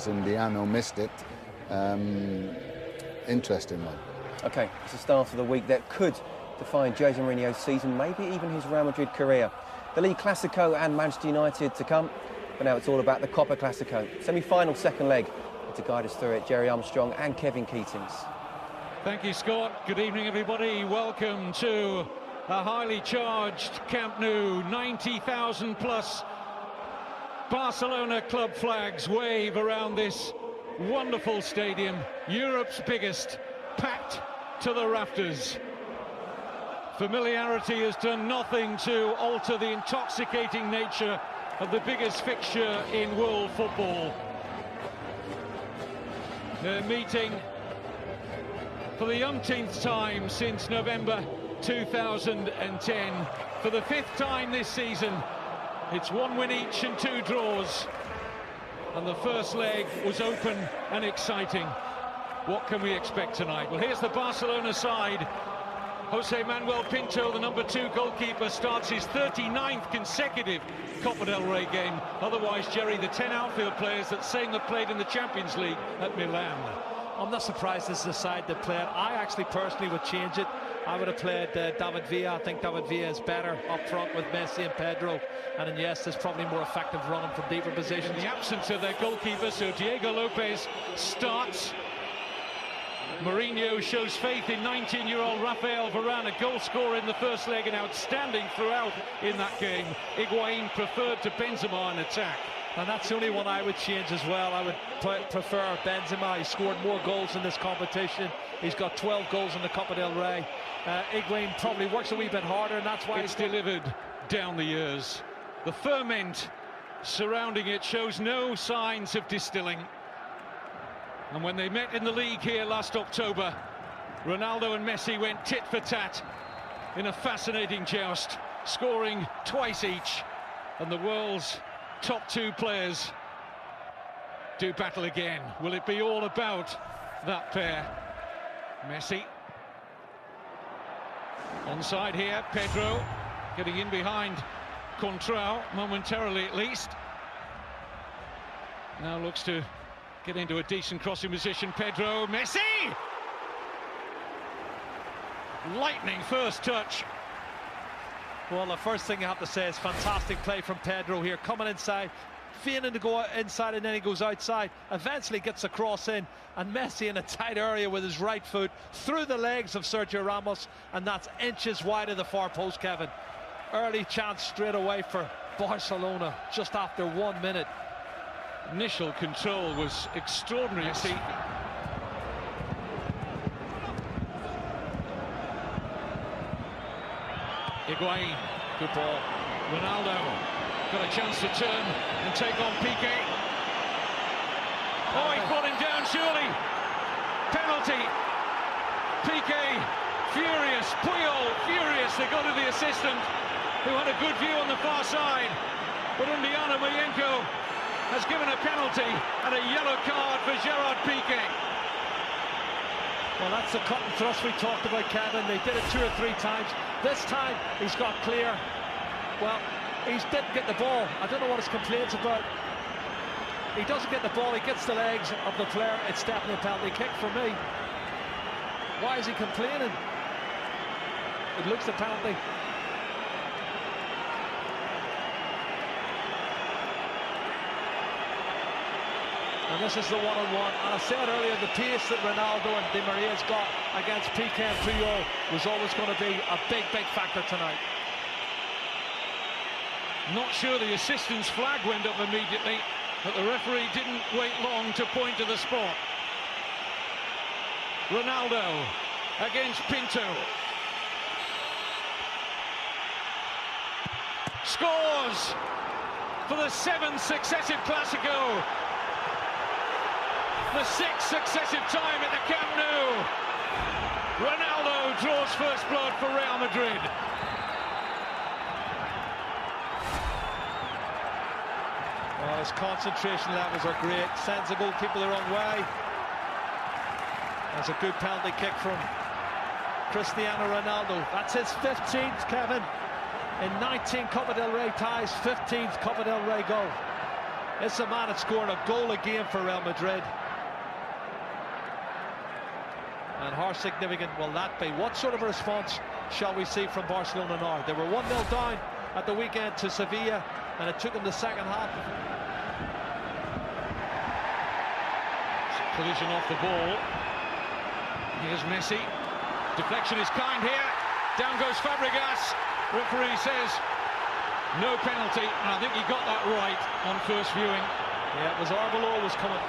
Marcus Indiano missed it. Interesting one. Okay, it's the start of the week that could define Jose Mourinho's season, maybe even his Real Madrid career. The League Clasico and Manchester United to come, but now it's all about the Copa Clasico. Semi-final second leg. And to guide us through it, Jerry Armstrong and Kevin Keatings. Thank you, Scott. Good evening, everybody. Welcome to a highly charged Camp Nou. 90,000 plus Barcelona club flags wave around this wonderful stadium, Europe's biggest, packed to the rafters. Familiarity has done nothing to alter the intoxicating nature of the biggest fixture in world football. They're meeting for the umpteenth time since November 2010. For the 5th time this season, it's 1 win each and 2 draws. And the first leg was open and exciting. What can we expect tonight? Well, here's the Barcelona side. Jose Manuel Pinto, the number 2 goalkeeper, starts his 39th consecutive Copa del Rey game. Otherwise, Jerry, the 10 outfield players that same that played in the Champions League at Milan. I'm not surprised this is the side that played. I actually personally would change it. I would have played David Villa. I think David Villa is better up front with Messi and Pedro. And Iniesta is probably more effective running from deeper positions. In the absence of their goalkeeper, so Diego Lopez starts. Mourinho shows faith in 19-year-old Rafael Varane, a goal scorer in the first leg and outstanding throughout in that game. Higuain preferred to Benzema in attack. And that's the only one I would change as well. I would prefer Benzema. He scored more goals in this competition. He's got 12 goals in the Copa del Rey. Higuain probably works a wee bit harder, and that's why it's delivered down the years. The ferment surrounding it shows no signs of distilling. And when they met in the league here last October, Ronaldo and Messi went tit for tat in a fascinating joust, scoring twice each. And the world's top 2 players do battle again. Will it be all about that pair? Messi. Onside here, Pedro getting in behind Contra, momentarily at least. Now looks to get into a decent crossing position. Pedro, Messi! Lightning first touch. Well, the first thing you have to say is fantastic play from Pedro here, coming inside, feigning to go inside, and then he goes outside, eventually gets a cross in, and Messi in a tight area with his right foot through the legs of Sergio Ramos, and that's inches wide of the far post, Kevin. Early chance straight away for Barcelona just after 1 minute. Initial control was extraordinary. Messi. Higuain, good ball. Ronaldo got a chance to turn and take on Piqué. Oh, he brought him down, surely. Penalty. Piqué furious, Puyol furious. They go to the assistant, who had a good view on the far side, but Indiana Mayenko has given a penalty and a yellow card for Gerard Piqué. Well, that's the cut and thrust we talked about, Kevin. They did it 2 or 3 times. This time, he's got clear. Well, he didn't get the ball. I don't know what his complaints about. He doesn't get the ball, he gets the legs of the player. It's definitely a penalty kick for me. Why is he complaining? It looks a penalty. And this is the one-on-one. And I said earlier, the pace that Ronaldo and Di Maria's got against Piqué and Puyol was always going to be a big, big factor tonight. Not sure the assistant's flag went up immediately, but the referee didn't wait long to point to the spot. Ronaldo against Pinto. Scores for the 7th successive Clasico. The 6th successive time at the Camp Nou. Ronaldo draws first blood for Real Madrid. Well, his concentration levels are great. Sends the goalkeeper the wrong way. That's a good penalty kick from Cristiano Ronaldo. That's his 15th, Kevin. In 19 Copa del Rey ties, 15th Copa del Rey goal. It's the man that's scoring a goal a game for Real Madrid. And how significant will that be? What sort of a response shall we see from Barcelona now? They were 1-0 down at the weekend to Sevilla, and it took them the second half. Collision off the ball. Here's Messi. Deflection is kind here. Down goes Fabregas. Referee says no penalty, and I think he got that right on first viewing. Yeah, it was Arbeloa was coming.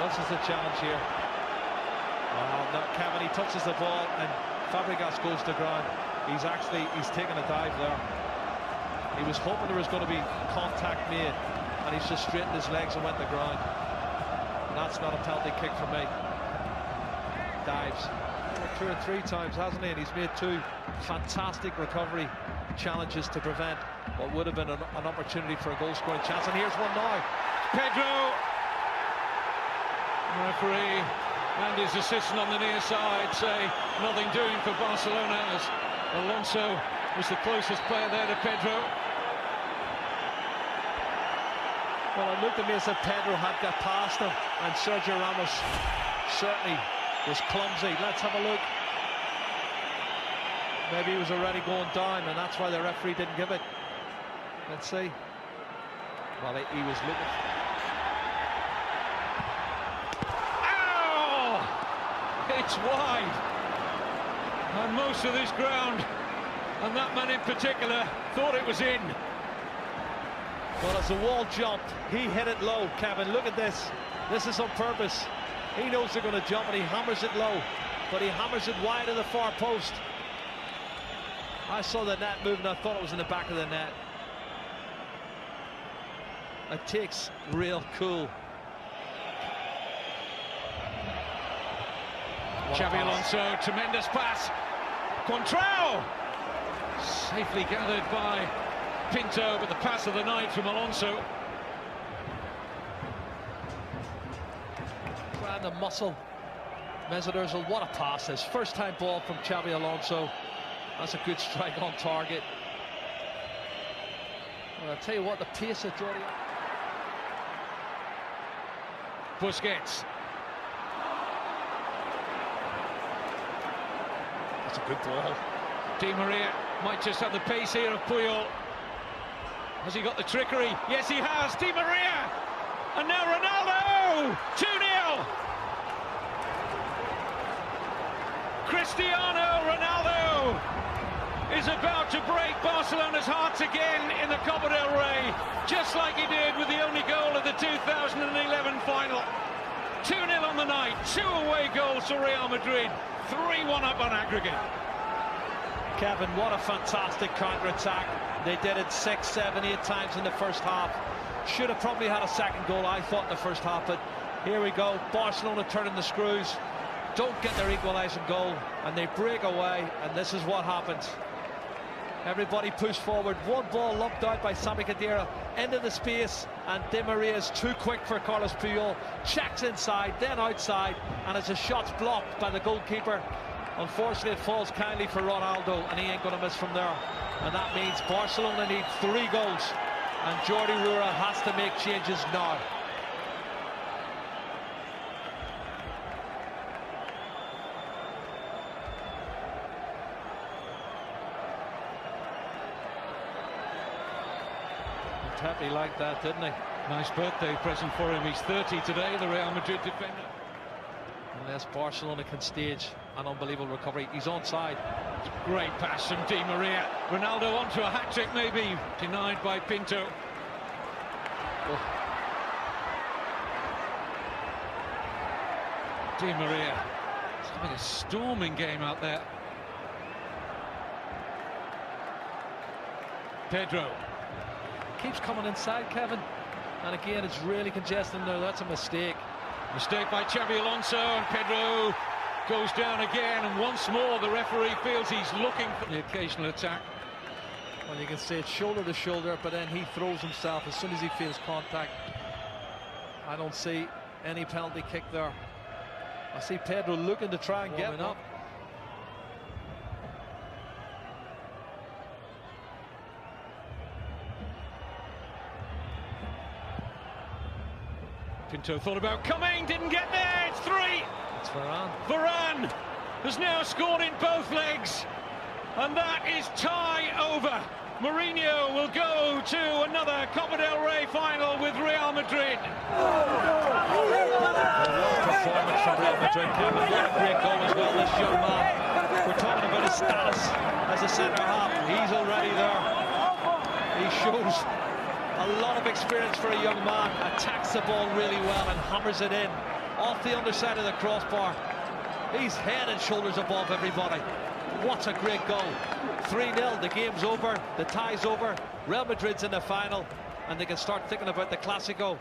This is the challenge here. No, Kevin, he touches the ball and Fabregas goes to ground. He's taken a dive there. He was hoping there was going to be contact made, and he's just straightened his legs and went to ground. And that's not a penalty kick for me. Dives 2 or 3 times, hasn't he? And he's made 2 fantastic recovery challenges to prevent what would have been an opportunity for a goal-scoring chance. And here's one now. Pedro. Referee and his assistant on the near side say nothing doing for Barcelona, as Alonso was the closest player there to Pedro. Well, it looked to me as if Pedro had got past him, and Sergio Ramos certainly was clumsy. Let's have a look. Maybe he was already going down, and that's why the referee didn't give it. Let's see. Well, he was looking. It's wide, and most of this ground, and that man in particular, thought it was in. Well, as the wall jumped, he hit it low, Kevin. Look at this. This is on purpose. He knows they're going to jump, and he hammers it low, but he hammers it wide of the far post. I saw the net move, and I thought it was in the back of the net. It takes real cool. Xabi Alonso, tremendous pass. Contra! Safely gathered by Pinto, but the pass of the night from Alonso. Trying to muscle Mesut Ozil. What a pass this. First time ball from Xabi Alonso. That's a good strike on target. Well, I'll tell you what, the pace of Jordi. Busquets. That's a good ball. Di Maria might just have the pace here of Puyol. Has he got the trickery? Yes, he has. Di Maria! And now Ronaldo! 2-0! Cristiano Ronaldo is about to break Barcelona's hearts again in the Copa del Rey, just like he did with the only goal of the 2011 final. 2-0 on the night, 2 away goals for Real Madrid, 3-1 up on aggregate. Kevin, what a fantastic counter-attack. They did it 6, 7, 8 times in the first half. Should have probably had a second goal, I thought, in the first half, but here we go. Barcelona turning the screws, don't get their equalising goal, and they break away, and this is what happens. Everybody pushed forward. One ball lumped out by Sami Khedira into the space, and Di Maria is too quick for Carlos Puyol. Checks inside, then outside, and as the shot's blocked by the goalkeeper, unfortunately it falls kindly for Ronaldo, and he ain't going to miss from there. And that means Barcelona need 3 goals, and Jordi Rura has to make changes now. Happy like that, didn't he? Nice birthday present for him. He's 30 today, the Real Madrid defender. Unless Barcelona can stage an unbelievable recovery. He's onside. Great pass from Di Maria. Ronaldo onto a hat-trick, maybe. Denied by Pinto. Oh. Di Maria. It's having a storming game out there. Pedro. Keeps coming inside, Kevin, and again it's really congested now. That's a mistake. Mistake by Xabi Alonso, and Pedro goes down again, and once more the referee feels he's looking for the occasional attack. Well, you can see it's shoulder to shoulder, but then he throws himself as soon as he feels contact. I don't see any penalty kick there. I see Pedro looking to try and get up. Pinto thought about coming, didn't get there. It's 3. It's Varane. Varane has now scored in both legs, and that is tie over. Mourinho will go to another Copa del Rey final with Real Madrid. Performance from Real Madrid. What a great goal as well, this young man. We're talking about his status as a centre-half. He's already there. He shows a lot of experience for a young man. Attacks the ball really well and hammers it in off the underside of the crossbar. He's head and shoulders above everybody. What a great goal. 3-0, the game's over, the tie's over. Real Madrid's in the final, and they can start thinking about the Clásico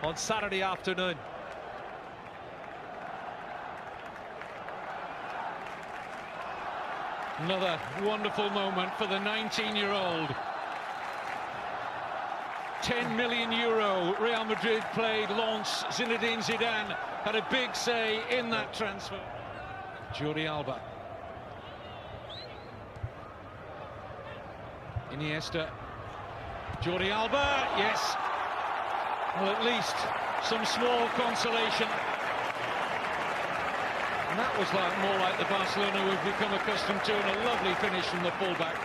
on Saturday afternoon. Another wonderful moment for the 19-year-old. 10 million euro Real Madrid played Lens. Zinedine Zidane had a big say in that transfer. Jordi Alba. Iniesta. Jordi Alba, yes. Well, at least some small consolation. And that was more like the Barcelona we've become accustomed to, and a lovely finish from the fullback.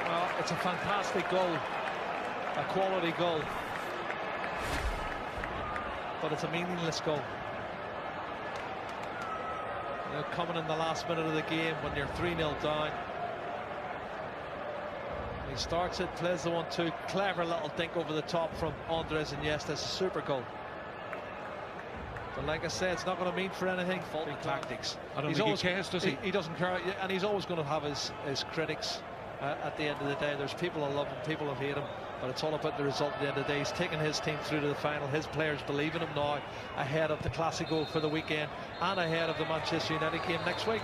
Well, it's a fantastic goal, a quality goal, but it's a meaningless goal. You know, coming in the last minute of the game when you're 3-0 down. He starts it, plays the 1-2, clever little dink over the top from Andres Iniesta. It's a super goal. But like I said, it's not going to mean for anything. Faulty tactics. I don't think he cares, does he? He doesn't care, and he's always going to have his critics at the end of the day. There's people who love him, people who hate him, but it's all about the result at the end of the day. He's taken his team through to the final. His players believe in him now, ahead of the Clásico for the weekend and ahead of the Manchester United game next week.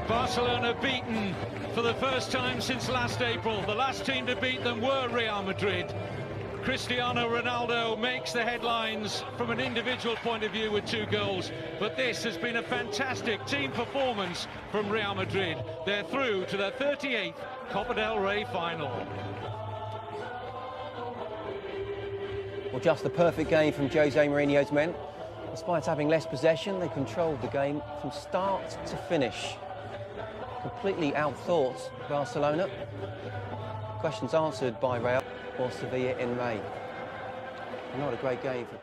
Barcelona beaten for the first time since last April. The last team to beat them were Real Madrid. Cristiano Ronaldo makes the headlines from an individual point of view with 2 goals, but this has been a fantastic team performance from Real Madrid. They're through to their 38th Copa del Rey final. Well, just the perfect game from Jose Mourinho's men. Despite having less possession, they controlled the game from start to finish. Completely outthought Barcelona. Questions answered by Real or Sevilla in May. Not a great game for